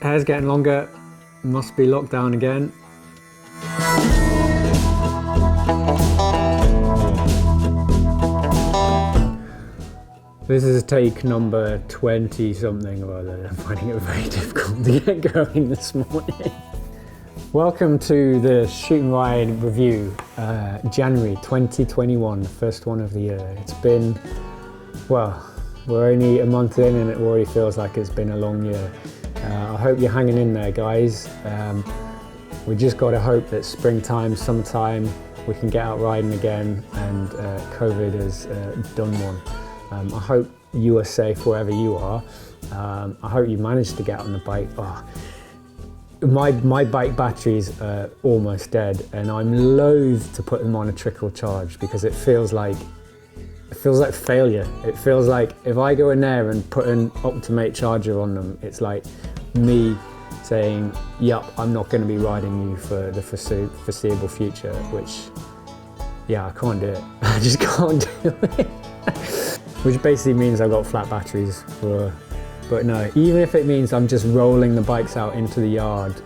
Hair's getting longer, must be locked down again. This is take number 20 something or other. I'm finding it very difficult to get going this morning. Welcome to the Shoot and Ride review, January 2021, the first one of the year. It's been, well, we're only a month in and it already feels like it's been a long year. I hope you're hanging in there, guys. We just got to hope that springtime, summertime, we can get out riding again and COVID has done one. I hope you are safe wherever you are. I hope you managed to get on the bike. Oh, my bike batteries are almost dead and I'm loath to put them on a trickle charge because it feels like failure. It feels like if I go in there and put an Optimate charger on them, it's like me saying, yup, I'm not going to be riding you for the foreseeable future, which, yeah, I can't do it. I just can't do it. Which basically means I've got flat batteries but no, even if it means I'm just rolling the bikes out into the yard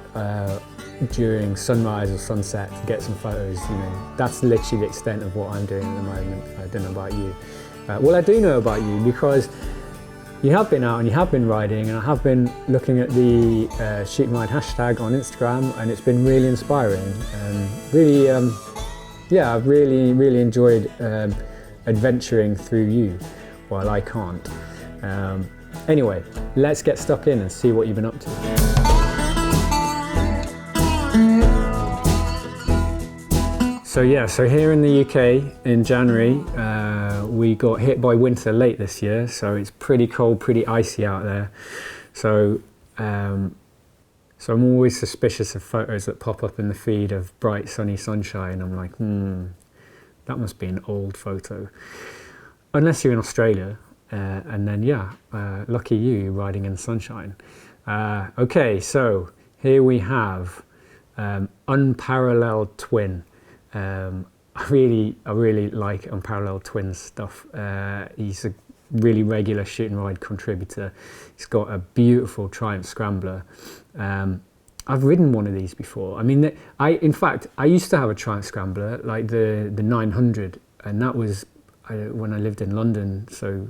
during sunrise or sunset to get some photos, you know, that's literally the extent of what I'm doing at the moment. I don't know about you. Well, I do know about you because you have been out and you have been riding, and I have been looking at the Shoot and Ride hashtag on Instagram, and it's been really inspiring and really, yeah, I've really enjoyed adventuring through you while I can't. Anyway, let's get stuck in and see what you've been up to. So yeah, so here in the UK in January, we got hit by winter late this year, so it's pretty cold, pretty icy out there. So, so I'm always suspicious of photos that pop up in the feed of bright sunny sunshine. I'm like, that must be an old photo. Unless you're in Australia, and then yeah, lucky you, you're riding in the sunshine. Okay, so here we have Unparalleled Twin. I really like Unparalleled Twin stuff. He's a really regular Shoot and Ride contributor. He's got a beautiful Triumph Scrambler. I've ridden one of these before. I mean, in fact, I used to have a Triumph Scrambler, like the 900, and that was when I lived in London, so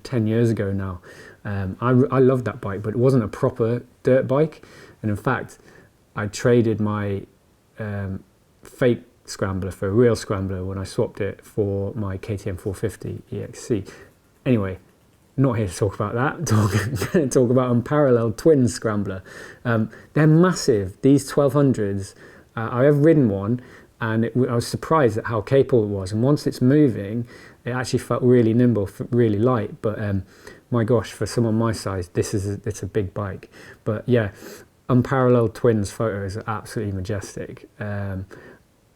10 years ago now. I loved that bike, but it wasn't a proper dirt bike, and in fact, I traded my fake Scrambler for a real Scrambler when I swapped it for my KTM 450 EXC. Anyway, not here to talk about that. Talk about Unparalleled Twin Scrambler. They're massive. These 1200s. I have ridden one, and I was surprised at how capable it was. And once it's moving, it actually felt really nimble, really light. But my gosh, for someone my size, it's a big bike. But yeah, Unparalleled Twins photos are absolutely majestic.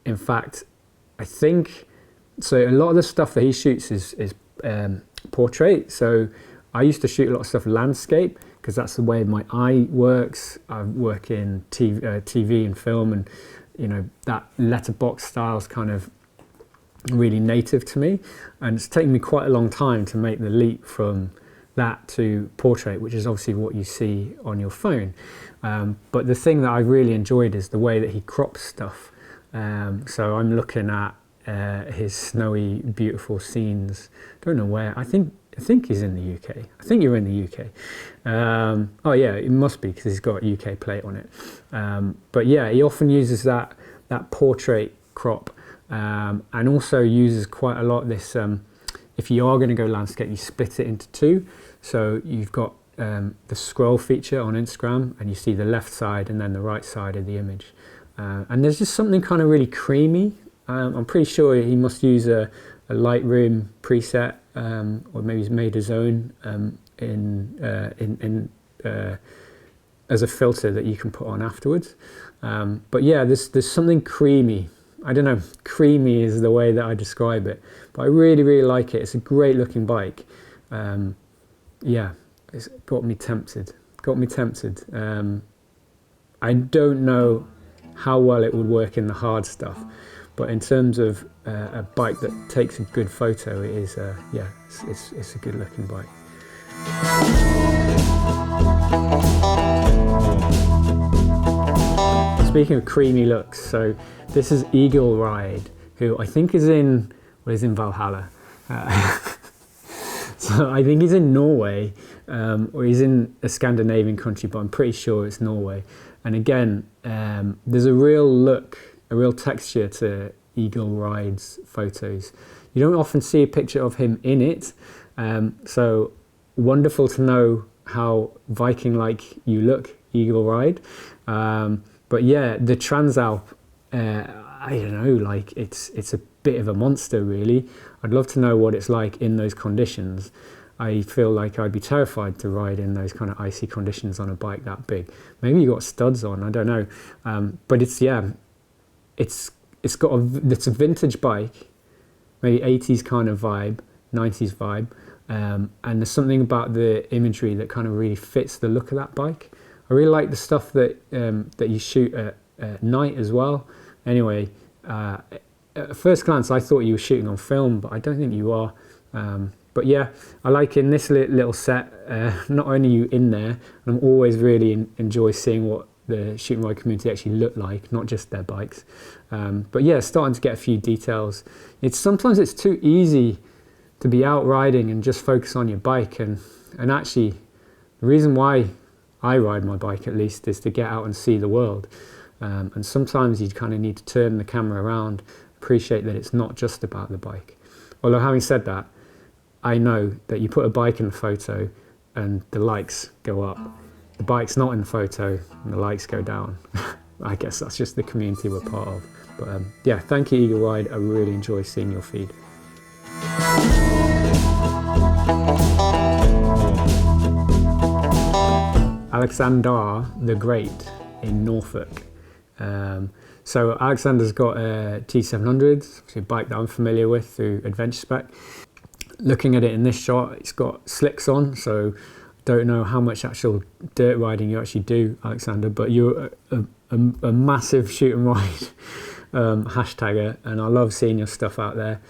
In fact, I think, so a lot of the stuff that he shoots is portrait. So I used to shoot a lot of stuff landscape because that's the way my eye works. I work in TV and film, and that letterbox style is kind of really native to me. And it's taken me quite a long time to make the leap from that to portrait, which is obviously what you see on your phone. But the thing that I really enjoyed is the way that he crops stuff. So I'm looking at his snowy, beautiful scenes. Don't know where. I think he's in the UK. I think you're in the UK. Oh yeah, it must be because he's got a UK plate on it. But yeah, he often uses that portrait crop, and also uses quite a lot this. If you are going to go landscape, you split it into two. So you've got the scroll feature on Instagram, and you see the left side and then the right side of the image. And there's just something kind of really creamy. I'm pretty sure he must use a Lightroom preset, or maybe he's made his own as a filter that you can put on afterwards. But yeah, there's something creamy. I don't know, creamy is the way that I describe it. But I really like it. It's a great looking bike. Yeah, it's got me tempted. I don't know how well it would work in the hard stuff, but in terms of a bike that takes a good photo, it is yeah, it's a good looking bike. speaking of creamy looks, so this is Eagle Ride, who I think is in, well, he's in Valhalla. So I think he's in Norway, or he's in a Scandinavian country, but I'm pretty sure it's Norway. And again, there's a real look, a real texture to Eagle Ride's photos. You don't often see a picture of him in it, so wonderful to know how Viking-like you look, Eagle Ride. But yeah, the Transalp, I don't know, like it's a bit of a monster, really. I'd love to know what it's like in those conditions. I feel like I'd be terrified to ride in those kind of icy conditions on a bike that big. Maybe you got studs on, I don't know. But it's a vintage bike, maybe 80s kind of vibe, 90s vibe. And there's something about the imagery that kind of really fits the look of that bike. I really like the stuff that that you shoot at night as well. Anyway, at first glance I thought you were shooting on film, but I don't think you are. But yeah, I like in this little set, not only are you in there, and I'm always really enjoy seeing what the shoot and ride community actually look like, not just their bikes. But yeah, starting to get a few details. Sometimes it's too easy to be out riding and just focus on your bike, and actually the reason why I ride my bike, at least, is to get out and see the world. And sometimes you kind of need to turn the camera around, appreciate that it's not just about the bike. Although having said that, I know that you put a bike in the photo and the likes go up. The bike's not in the photo and the likes go down. I guess that's just the community we're part of. But yeah, thank you, Eagle Ride. I really enjoy seeing your feed. Alexander the Great in Norfolk. So Alexander's got a T700, a bike that I'm familiar with through Adventure Spec. Looking at it in this shot, it's got slicks on, so don't know how much actual dirt riding you actually do, Alexander, but you're a massive shoot and ride hashtagger, and I love seeing your stuff out there.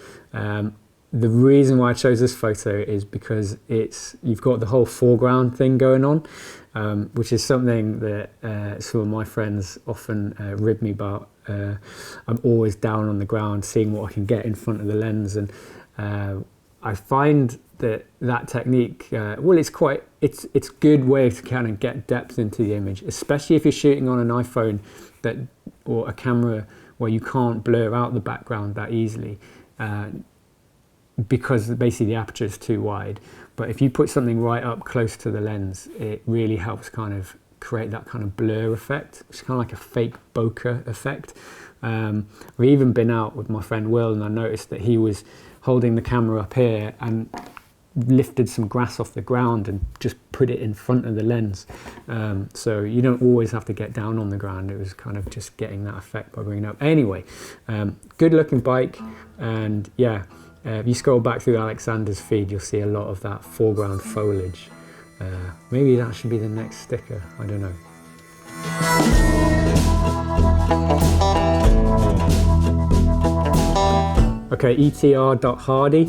The reason why I chose this photo is because you've got the whole foreground thing going on, which is something that some of my friends often rib me about. I'm always down on the ground, seeing what I can get in front of the lens, and I find that technique, well, it's a good way to kind of get depth into the image, especially if you're shooting on an iPhone or a camera where you can't blur out the background that easily. Because basically the aperture is too wide. But if you put something right up close to the lens, it really helps kind of create that kind of blur effect. It's kind of like a fake bokeh effect. We've even been out with my friend Will, and I noticed that he was holding the camera up here and lifted some grass off the ground and just put it in front of the lens. So you don't always have to get down on the ground. It was kind of just getting that effect by bringing it up. Anyway, good looking bike, and yeah, if you scroll back through Alexander's feed, you'll see a lot of that foreground foliage. Maybe that should be the next sticker, I don't know. Okay, etr.hardy,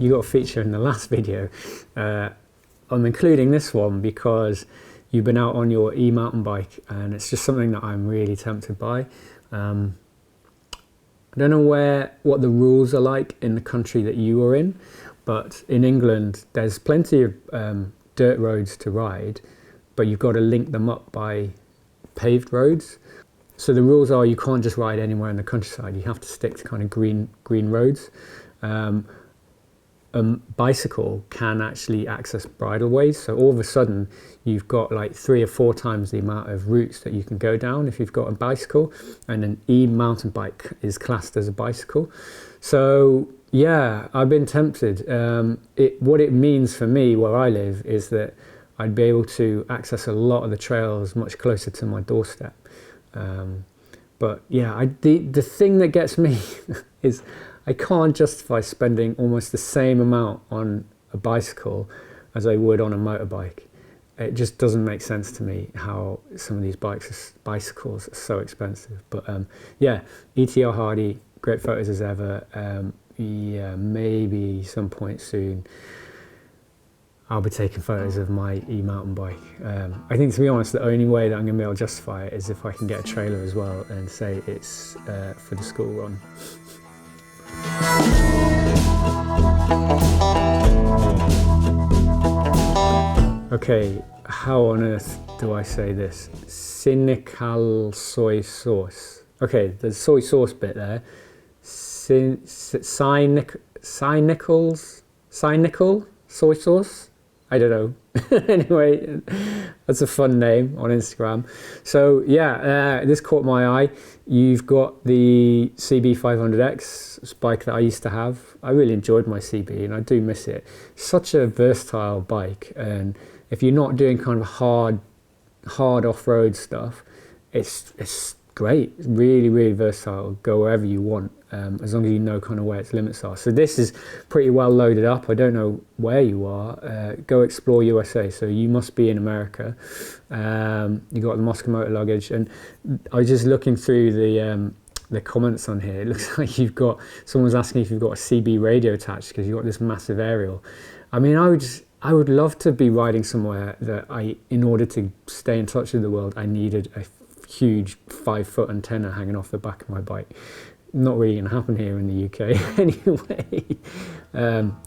you got a feature in the last video. I'm including this one because you've been out on your EMountain Bike, and it's just something that I'm really tempted by. I don't know what the rules are like in the country that you are in, but in England there's plenty of dirt roads to ride, but you've got to link them up by paved roads. So the rules are you can't just ride anywhere in the countryside, you have to stick to kind of green roads. A bicycle can actually access bridleways, so all of a sudden you've got like 3 or 4 times the amount of routes that you can go down if you've got a bicycle, and an e-mountain bike is classed as a bicycle. So yeah, I've been tempted. What it means for me where I live is that I'd be able to access a lot of the trails much closer to my doorstep. But yeah, the thing that gets me is I can't justify spending almost the same amount on a bicycle as I would on a motorbike. It just doesn't make sense to me how some of these bicycles are so expensive. But yeah, ETR Hardy, great photos as ever. Yeah, maybe some point soon I'll be taking photos of my EMountain Bike. I think, to be honest, the only way that I'm going to be able to justify it is if I can get a trailer as well and say it's for the school run. Okay, how on earth do I say this? Cynical soy sauce. Okay, there's soy sauce bit there. Cynical soy sauce? I don't know. Anyway, that's a fun name on Instagram. So yeah, this caught my eye. You've got the CB500X bike that I used to have. I really enjoyed my CB and I do miss it. Such a versatile bike, and if you're not doing kind of hard off-road stuff, it's great. It's really versatile. Go wherever you want, as long as you know kind of where its limits are. So this is pretty well loaded up. I don't know where you are. Go explore USA. So you must be in America. You got the Moscow Motor luggage, and I was just looking through the comments on here. It looks like someone's asking if you've got a CB radio attached because you've got this massive aerial. I mean, I would love to be riding somewhere that in order to stay in touch with the world, I needed a huge 5-foot antenna hanging off the back of my bike. Not really going to happen here in the UK anyway.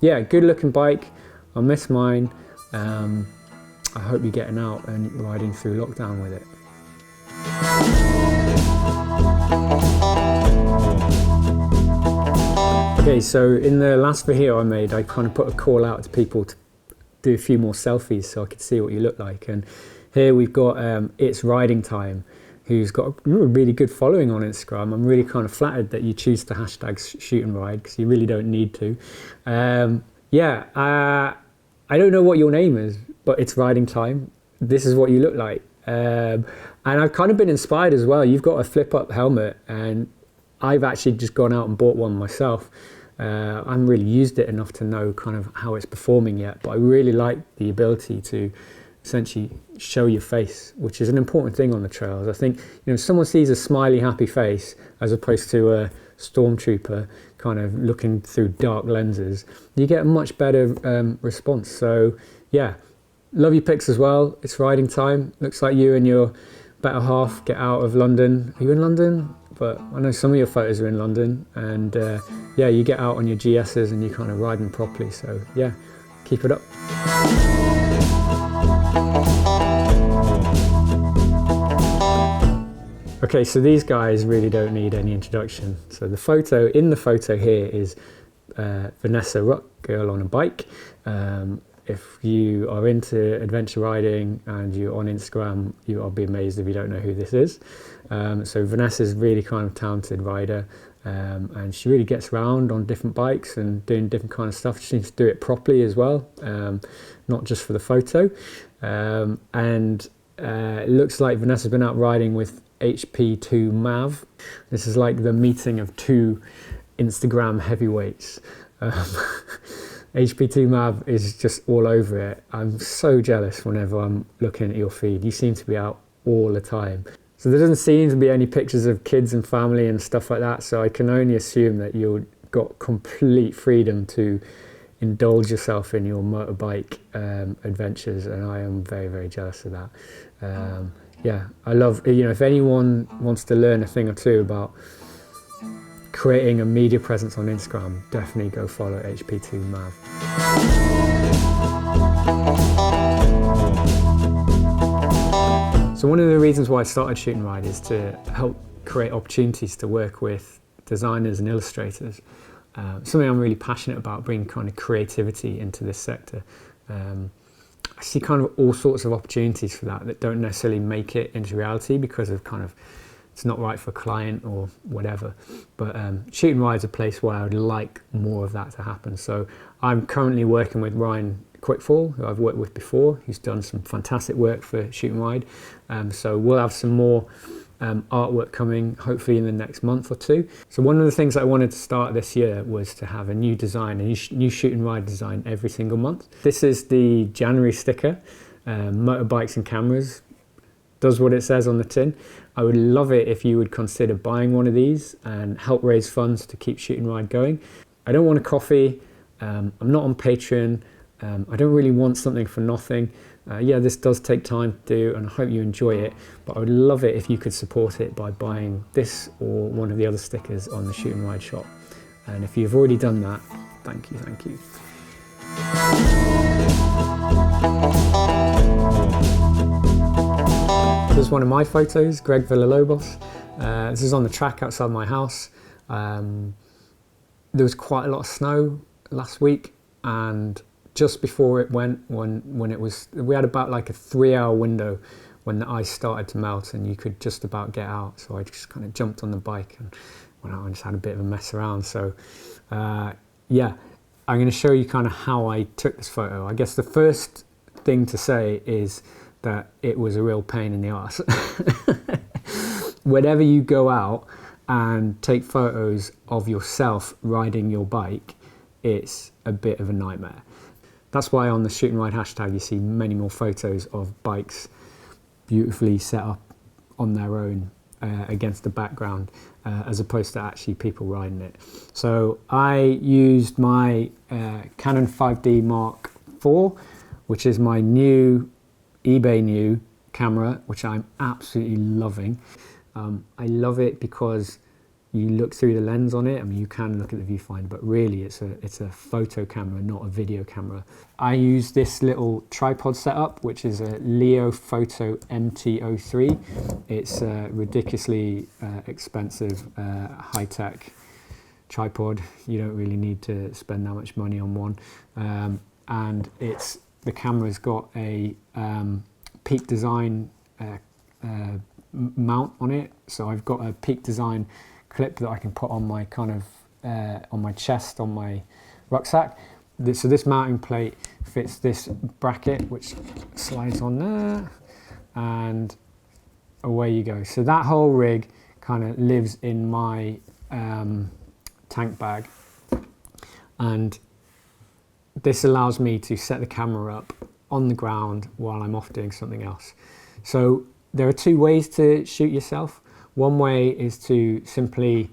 Yeah, good looking bike. I miss mine. I hope you're getting out and riding through lockdown with it. Okay, so in the last video I made, I kind of put a call out to people to do a few more selfies so I could see what you look like. And here we've got It's Riding Time, who's got a really good following on Instagram. I'm really kind of flattered that you choose to hashtag shoot and ride, because you really don't need to. Yeah, I don't know what your name is, but it's Riding Time. This is what you look like. And I've kind of been inspired as well. You've got a flip up helmet, and I've actually just gone out and bought one myself. I haven't really used it enough to know kind of how it's performing yet, but I really like the ability to essentially show your face, which is an important thing on the trails. I think, if someone sees a smiley, happy face as opposed to a stormtrooper kind of looking through dark lenses, you get a much better response. So yeah, love your pics as well. It's Riding Time. Looks like you and your better half get out of London. Are you in London? But I know some of your photos are in London, and yeah, you get out on your GSs and you kind of ride them properly. So yeah, keep it up. Okay, so these guys really don't need any introduction. So the photo here is Vanessa Ruck, girl on a bike. If you are into adventure riding and you're on Instagram, you'll be amazed if you don't know who this is. So Vanessa's really kind of talented rider, and she really gets around on different bikes and doing different kind of stuff. She seems to do it properly as well, not just for the photo. And it looks like Vanessa's been out riding with HP2 Mav. This is like the meeting of two Instagram heavyweights. HP2 Mav is just all over it. I'm so jealous whenever I'm looking at your feed. You seem to be out all the time. So there doesn't seem to be any pictures of kids and family and stuff like that, so I can only assume that you've got complete freedom to indulge yourself in your motorbike adventures, and I am very jealous of that. Yeah, I love, if anyone wants to learn a thing or two about creating a media presence on Instagram, definitely go follow HP2 Mav. So one of the reasons why I started Shoot and Ride is to help create opportunities to work with designers and illustrators. Something I'm really passionate about, bringing kind of creativity into this sector. I see kind of all sorts of opportunities for that don't necessarily make it into reality because of kind of it's not right for a client or whatever. But Shoot and Ride is a place where I would like more of that to happen. So I'm currently working with Ryan Quickfall, who I've worked with before, who's done some fantastic work for Shoot and Ride. So we'll have some more artwork coming hopefully in the next month or two. So one of the things I wanted to start this year was to have a new design, a new Shoot and Ride design every single month. This is the January sticker, motorbikes and cameras. Does what it says on the tin. I would love it if you would consider buying one of these and help raise funds to keep Shoot and Ride going. I don't want a coffee. I'm not on Patreon. I don't really want something for nothing. Yeah, this does take time to do, and I hope you enjoy it, but I would love it if you could support it by buying this or one of the other stickers on the Shoot and Ride shop. And if you've already done that, thank you, thank you. This is one of my photos, Greg Villalobos. This is on the track outside my house. There was quite a lot of snow last week, and just before it went, when it was, we had about like a 3-hour window when the ice started to melt and you could just about get out. So I just kind of jumped on the bike and went out and just had a bit of a mess around. So yeah, I'm going to show you kind of how I took this photo. I guess the first thing to say is that it was a real pain in the arse. Whenever you go out and take photos of yourself riding your bike, it's a bit of a nightmare. That's why on the Shoot and Ride hashtag you see many more photos of bikes beautifully set up on their own against the background, as opposed to actually people riding it. So I used my Canon 5D Mark IV, which is my new eBay new camera, which I'm absolutely loving. I love it because you look through the lens on it. I mean, you can look at the viewfinder, but really it's a photo camera, not a video camera. I use this little tripod setup, which is a Leo Photo MT03. It's a ridiculously expensive, high-tech tripod. You don't really need to spend that much money on one. And the camera's got a Peak Design mount on it. So I've got a Peak Design clip that I can put on my on my chest, on my rucksack. So this mounting plate fits this bracket, which slides on there, and away you go. So that whole rig kind of lives in my tank bag, and this allows me to set the camera up on the ground while I'm off doing something else. So there are two ways to shoot yourself. One way is to simply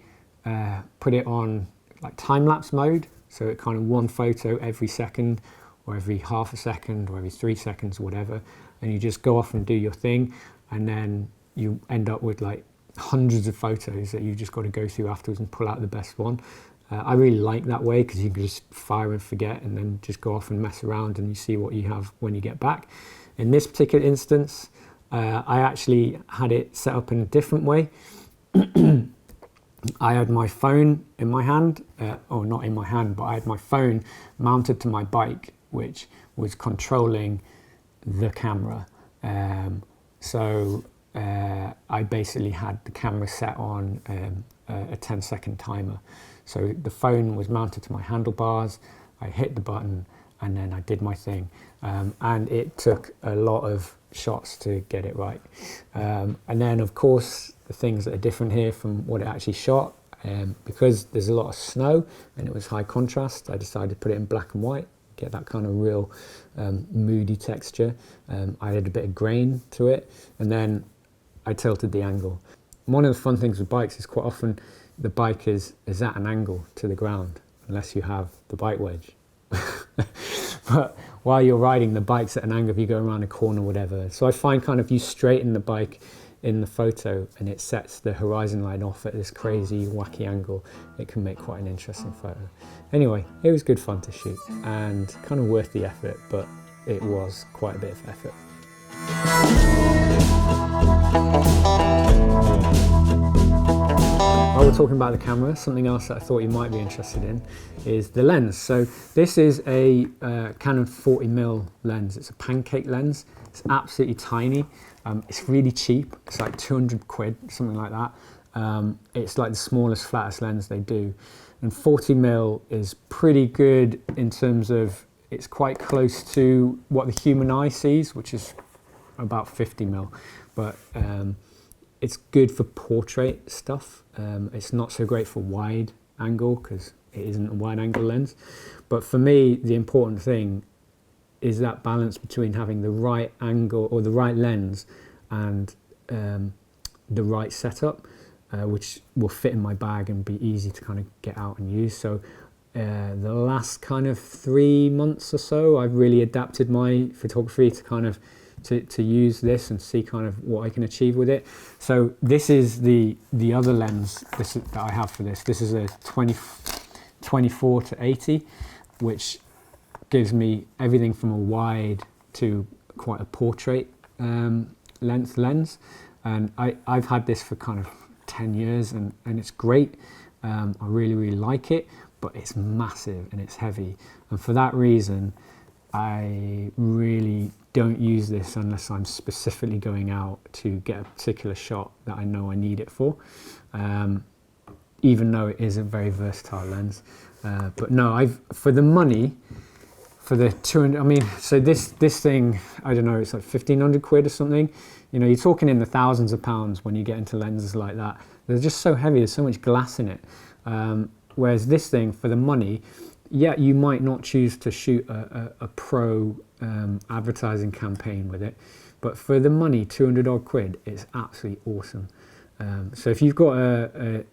put it on like time-lapse mode, so it kind of one photo every second, or every half a second, or every 3 seconds, whatever, and you just go off and do your thing, and then you end up with like hundreds of photos that you've just got to go through afterwards and pull out the best one. I really like that way because you can just fire and forget and then just go off and mess around and you see what you have when you get back. In this particular instance, I actually had it set up in a different way. I had my phone in my hand, or not in my hand, but I had my phone mounted to my bike, which was controlling the camera. So I basically had the camera set on a 10-second timer. So the phone was mounted to my handlebars, I hit the button, and then I did my thing. And it took a lot of shots to get it right. And then of course, the things that are different here from what it actually shot, because there's a lot of snow and it was high contrast, I decided to put it in black and white, get that kind of real moody texture. I added a bit of grain to it, and then I tilted the angle. One of the fun things with bikes is quite often the bike is at an angle to the ground, unless you have the bike wedge. But while you're riding, the bike's at an angle if you go around a corner or whatever. So I find kind of you straighten the bike in the photo and it sets the horizon line off at this crazy wacky angle. It can make quite an interesting photo. Anyway, it was good fun to shoot and kind of worth the effort, but it was quite a bit of effort. While we're talking about the camera, something else that I thought you might be interested in is the lens. So this is a Canon 40mm lens. It's a pancake lens. It's absolutely tiny. It's really cheap. It's like 200 quid, something like that. It's like the smallest, flattest lens they do. And 40mm is pretty good in terms of it's quite close to what the human eye sees, which is about 50mm. But it's good for portrait stuff. It's not so great for wide angle because it isn't a wide angle lens. But for me, the important thing is that balance between having the right angle or the right lens and the right setup, which will fit in my bag and be easy to kind of get out and use. So the last kind of 3 months or so, I've really adapted my photography to kind of to use this and see kind of what I can achieve with it. So this is the other lens that I have for this. This is a 24 to 80, which gives me everything from a wide to quite a portrait length lens. And I've had this for kind of 10 years and it's great. I really like it, but it's massive and it's heavy. And for that reason, I really don't use this unless I'm specifically going out to get a particular shot that I know I need it for, even though it is a very versatile lens. But no, for the money, for the 200, I mean, so this thing, I don't know, it's like 1,500 quid or something. You know, you're talking in the thousands of pounds when you get into lenses like that. They're just so heavy, there's so much glass in it. Whereas this thing, for the money, yeah, you might not choose to shoot a pro advertising campaign with it, but for the money, 200 odd quid, it's absolutely awesome. So if you've got a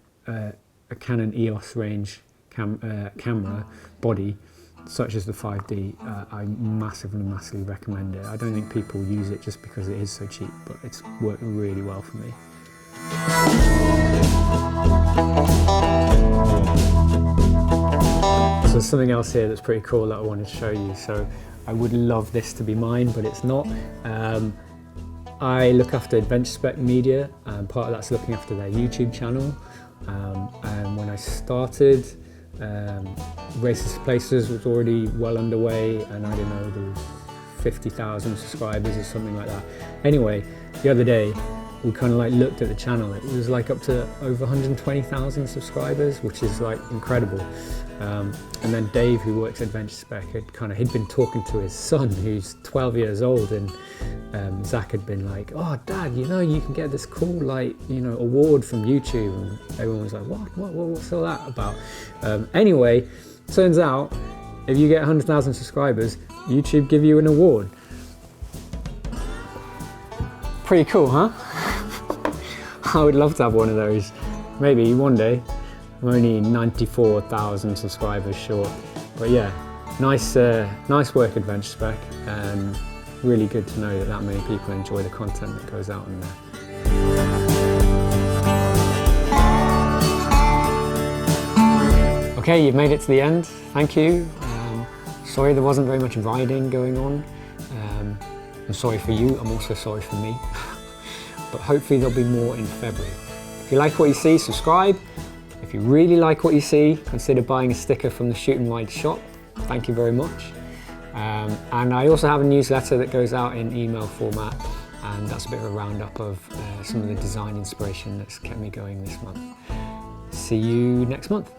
Canon EOS range camera body, such as the 5D, I massively recommend it. I don't think people use it just because it is so cheap, but it's worked really well for me. So there's something else here that's pretty cool that I wanted to show you. So I would love this to be mine, but it's not. I look after Adventure Spec Media, and part of that's looking after their YouTube channel. And when I started, Races to Places was already well underway, and I don't know, there was 50,000 subscribers or something like that. Anyway, the other day, we kind of like looked at the channel. It was like up to over 120,000 subscribers, which is like incredible. And then Dave, who works at Adventure Spec, he'd been talking to his son, who's 12 years old, and Zach had been like, "Oh, Dad, you know, you can get this cool, like, you know, award from YouTube." And everyone was like, what's all that about? Anyway, turns out, if you get 100,000 subscribers, YouTube give you an award. Pretty cool, huh? I would love to have one of those. Maybe one day. I'm only 94,000 subscribers short. But yeah, nice work, Adventure Spec, and really good to know that many people enjoy the content that goes out on there. Okay, you've made it to the end. Thank you. Sorry there wasn't very much riding going on. I'm sorry for you, I'm also sorry for me. But hopefully there'll be more in February. If you like what you see, subscribe. If you really like what you see, consider buying a sticker from the Shoot and Ride shop. Thank you very much. And I also have a newsletter that goes out in email format, and that's a bit of a roundup of some of the design inspiration that's kept me going this month. See you next month.